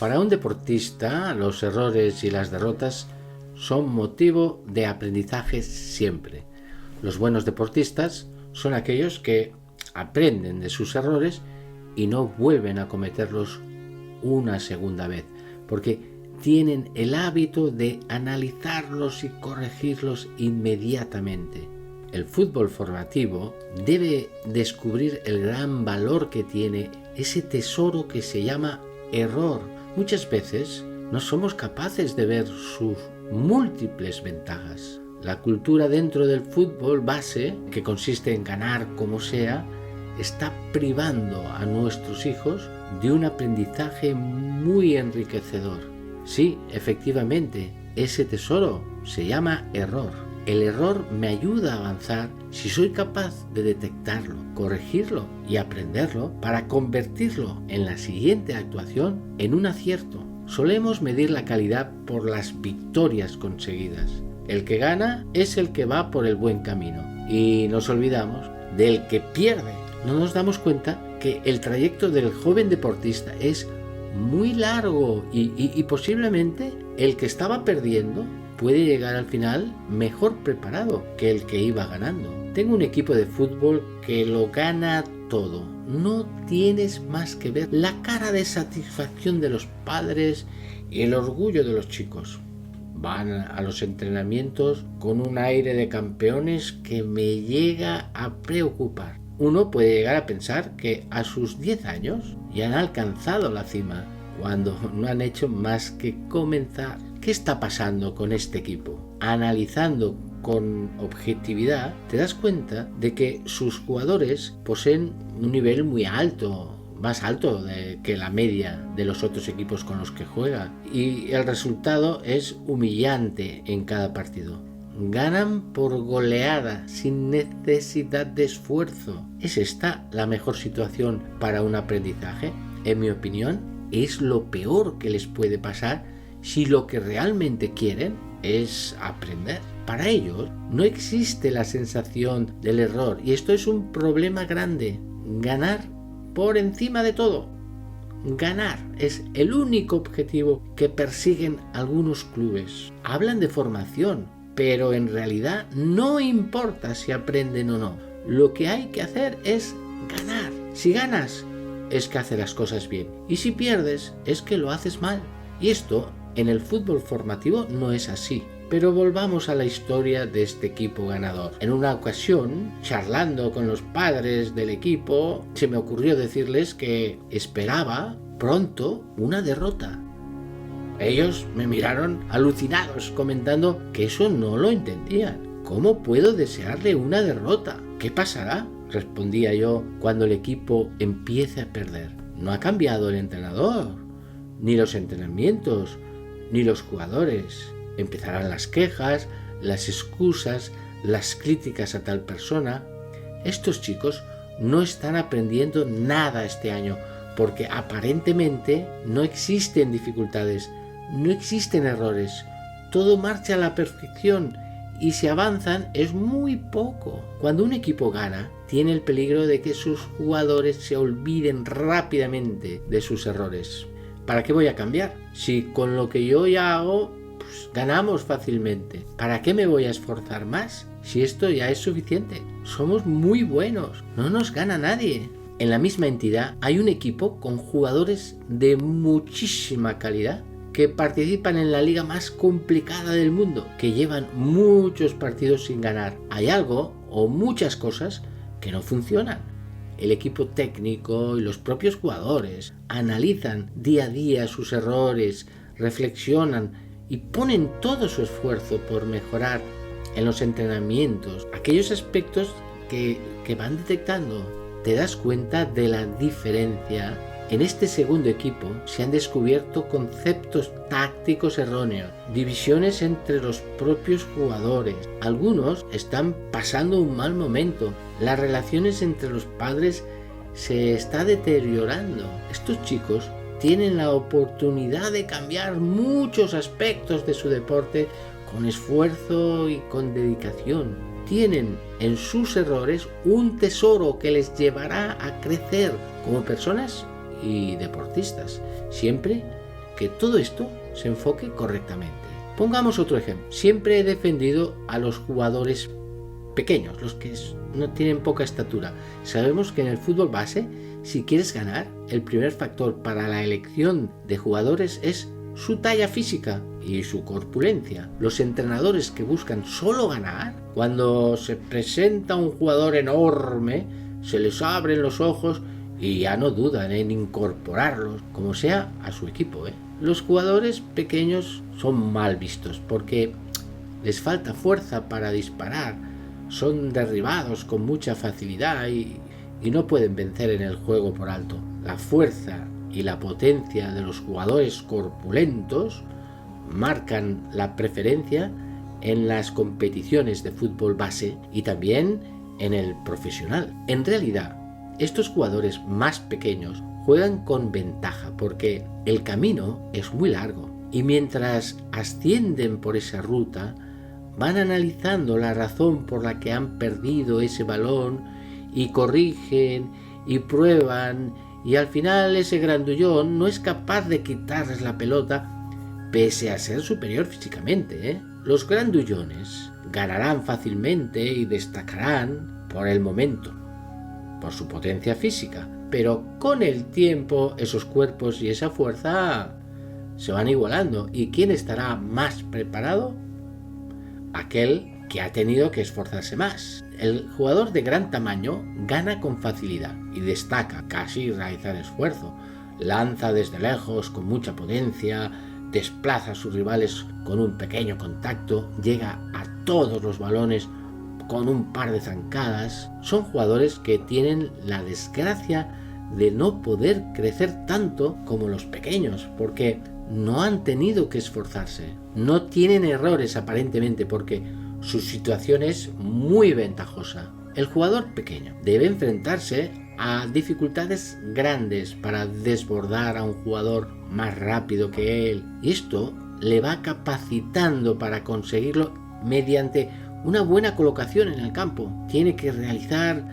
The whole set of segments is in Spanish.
Para un deportista, los errores y las derrotas son motivo de aprendizaje siempre. Los buenos deportistas son aquellos que aprenden de sus errores y no vuelven a cometerlos una segunda vez, porque tienen el hábito de analizarlos y corregirlos inmediatamente. El fútbol formativo debe descubrir el gran valor que tiene ese tesoro que se llama error. Muchas veces no somos capaces de ver sus múltiples ventajas. La cultura dentro del fútbol base, que consiste en ganar como sea, está privando a nuestros hijos de un aprendizaje muy enriquecedor. Sí, efectivamente, ese tesoro se llama error. El error me ayuda a avanzar si soy capaz de detectarlo, corregirlo y aprenderlo para convertirlo en la siguiente actuación en un acierto. Solemos medir la calidad por las victorias conseguidas. El que gana es el que va por el buen camino y nos olvidamos del que pierde. No nos damos cuenta que el trayecto del joven deportista es muy largo y posiblemente el que estaba perdiendo puede llegar al final mejor preparado que el que iba ganando. Tengo un equipo de fútbol que lo gana todo. No tienes más que ver la cara de satisfacción de los padres y el orgullo de los chicos. Van a los entrenamientos con un aire de campeones que me llega a preocupar. Uno puede llegar a pensar que a sus 10 años ya han alcanzado la cima, cuando no han hecho más que comenzar. ¿Qué está pasando con este equipo? Analizando con objetividad, te das cuenta de que sus jugadores poseen un nivel muy alto, más alto que la media de los otros equipos con los que juega, y el resultado es humillante en cada partido. Ganan por goleada, sin necesidad de esfuerzo. ¿Es esta la mejor situación para un aprendizaje? En mi opinión, es lo peor que les puede pasar si lo que realmente quieren es aprender. Para ellos no existe la sensación del error y esto es un problema grande. Ganar por encima de todo. Ganar es el único objetivo que persiguen algunos clubes. Hablan de formación, pero en realidad no importa si aprenden o no. Lo que hay que hacer es ganar. Si ganas, es que haces las cosas bien. Y si pierdes, es que lo haces mal. Y esto en el fútbol formativo no es así. Pero volvamos a la historia de este equipo ganador. En una ocasión, charlando con los padres del equipo, se me ocurrió decirles que esperaba pronto una derrota. Ellos me miraron alucinados, comentando que eso no lo entendían. ¿Cómo puedo desearle una derrota? ¿Qué pasará?, respondía yo, cuando el equipo empiece a perder. No ha cambiado el entrenador, ni los entrenamientos, ni los jugadores. Empezarán las quejas, las excusas, las críticas a tal persona. Estos chicos no están aprendiendo nada este año, porque aparentemente no existen dificultades, no existen errores. Todo marcha a la perfección y si avanzan es muy poco. Cuando un equipo gana, tiene el peligro de que sus jugadores se olviden rápidamente de sus errores. ¿Para qué voy a cambiar? Si con lo que yo ya hago ganamos fácilmente. ¿Para qué me voy a esforzar más? Si esto ya es suficiente. Somos muy buenos. No nos gana nadie. En la misma entidad hay un equipo con jugadores de muchísima calidad que participan en la liga más complicada del mundo, que llevan muchos partidos sin ganar. Hay algo o muchas cosas que no funcionan. El equipo técnico y los propios jugadores analizan día a día sus errores, reflexionan y ponen todo su esfuerzo por mejorar en los entrenamientos aquellos aspectos que van detectando. Te das cuenta de la diferencia. En este segundo equipo se han descubierto conceptos tácticos erróneos, divisiones entre los propios jugadores. Algunos están pasando un mal momento. Las relaciones entre los padres se está deteriorando. Estos chicos tienen la oportunidad de cambiar muchos aspectos de su deporte con esfuerzo y con dedicación. Tienen en sus errores un tesoro que les llevará a crecer como personas y deportistas, siempre que todo esto se enfoque correctamente. Pongamos otro ejemplo. Siempre he defendido a los jugadores pequeños, los que no tienen poca estatura. Sabemos que en el fútbol base, si quieres ganar, el primer factor para la elección de jugadores es su talla física y su corpulencia. Los entrenadores que buscan solo ganar, cuando se presenta un jugador enorme, se les abren los ojos y ya no dudan en incorporarlos, como sea, a su equipo. Los jugadores pequeños son mal vistos porque les falta fuerza para disparar, son derribados con mucha facilidad y no pueden vencer en el juego por alto. La fuerza y la potencia de los jugadores corpulentos marcan la preferencia en las competiciones de fútbol base y también en el profesional. En realidad, estos jugadores más pequeños juegan con ventaja porque el camino es muy largo y mientras ascienden por esa ruta van analizando la razón por la que han perdido ese balón y corrigen y prueban y al final ese grandullón no es capaz de quitarles la pelota pese a ser superior físicamente. Los grandullones ganarán fácilmente y destacarán por el momento, por su potencia física, pero con el tiempo esos cuerpos y esa fuerza se van igualando. ¿Y quién estará más preparado? Aquel que ha tenido que esforzarse más. El jugador de gran tamaño gana con facilidad y destaca casi sin realizar esfuerzo. Lanza desde lejos con mucha potencia, desplaza a sus rivales con un pequeño contacto, llega a todos los balones con un par de zancadas. Son jugadores que tienen la desgracia de no poder crecer tanto como los pequeños, porque no han tenido que esforzarse. No tienen errores aparentemente porque su situación es muy ventajosa. El jugador pequeño debe enfrentarse a dificultades grandes para desbordar a un jugador más rápido que él, y esto le va capacitando para conseguirlo mediante una buena colocación en el campo. Tiene que realizar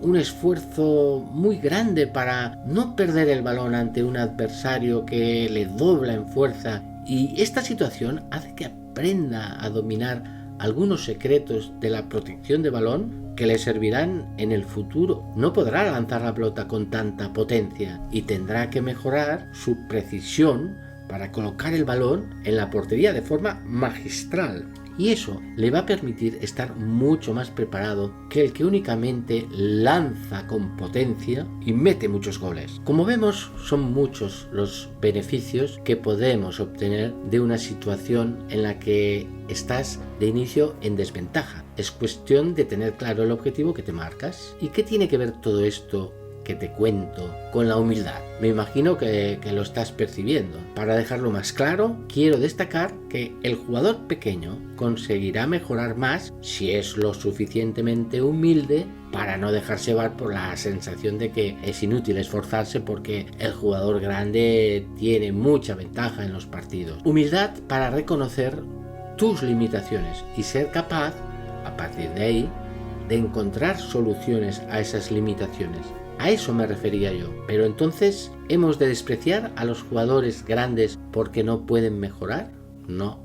un esfuerzo muy grande para no perder el balón ante un adversario que le dobla en fuerza, y esta situación hace que aprenda a dominar algunos secretos de la protección de balón que le servirán en el futuro. No podrá lanzar la pelota con tanta potencia y tendrá que mejorar su precisión para colocar el balón en la portería de forma magistral. Y eso le va a permitir estar mucho más preparado que el que únicamente lanza con potencia y mete muchos goles. Como vemos, son muchos los beneficios que podemos obtener de una situación en la que estás de inicio en desventaja. Es cuestión de tener claro el objetivo que te marcas. ¿Y qué tiene que ver todo esto que te cuento con la humildad? Me imagino que lo estás percibiendo. Para dejarlo más claro, quiero destacar que el jugador pequeño conseguirá mejorar más si es lo suficientemente humilde para no dejarse llevar por la sensación de que es inútil esforzarse porque el jugador grande tiene mucha ventaja en los partidos. Humildad para reconocer tus limitaciones y ser capaz, a partir de ahí, de encontrar soluciones a esas limitaciones. A eso me refería yo. Pero entonces, ¿hemos de despreciar a los jugadores grandes porque no pueden mejorar? No.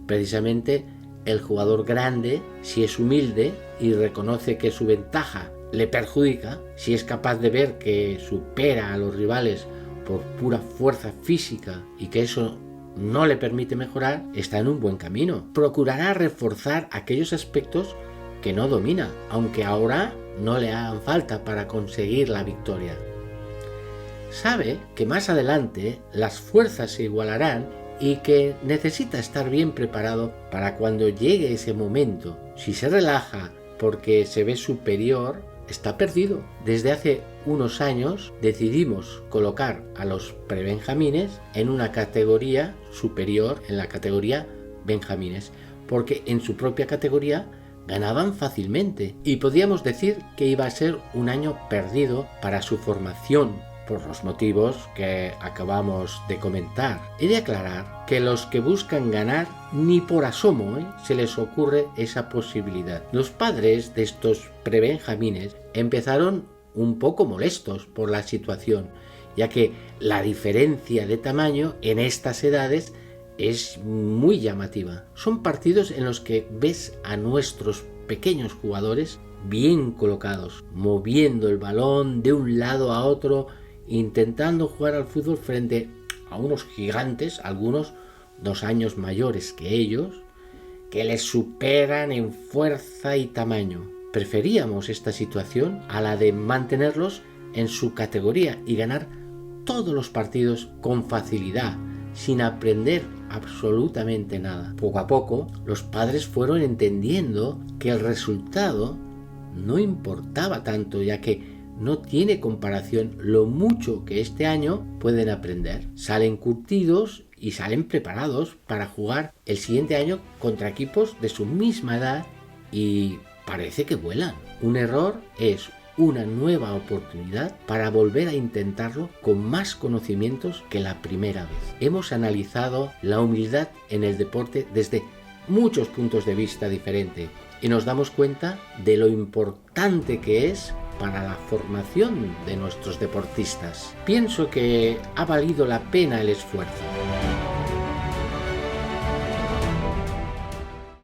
Precisamente el jugador grande, si es humilde y reconoce que su ventaja le perjudica, si es capaz de ver que supera a los rivales por pura fuerza física y que eso no le permite mejorar, está en un buen camino. Procurará reforzar aquellos aspectos que no domina, aunque ahora no le hagan falta para conseguir la victoria. Sabe que más adelante las fuerzas se igualarán y que necesita estar bien preparado para cuando llegue ese momento. Si se relaja porque se ve superior, está perdido. Desde hace unos años decidimos colocar a los prebenjamines en una categoría superior, en la categoría benjamines, porque en su propia categoría ganaban fácilmente y podíamos decir que iba a ser un año perdido para su formación por los motivos que acabamos de comentar. He de aclarar que los que buscan ganar ni por asomo se les ocurre esa posibilidad. Los padres de estos prebenjamines empezaron un poco molestos por la situación ya que la diferencia de tamaño en estas edades es muy llamativa. Son partidos en los que ves a nuestros pequeños jugadores bien colocados, moviendo el balón de un lado a otro, intentando jugar al fútbol frente a unos gigantes, algunos 2 años mayores que ellos, que les superan en fuerza y tamaño. Preferíamos esta situación a la de mantenerlos en su categoría y ganar todos los partidos con facilidad, sin aprender absolutamente nada. Poco a poco, los padres fueron entendiendo que el resultado no importaba tanto, ya que no tiene comparación lo mucho que este año pueden aprender. Salen curtidos y salen preparados para jugar el siguiente año contra equipos de su misma edad y parece que vuelan. Un error es una nueva oportunidad para volver a intentarlo con más conocimientos que la primera vez. Hemos analizado la humildad en el deporte desde muchos puntos de vista diferentes y nos damos cuenta de lo importante que es para la formación de nuestros deportistas. Pienso que ha valido la pena el esfuerzo.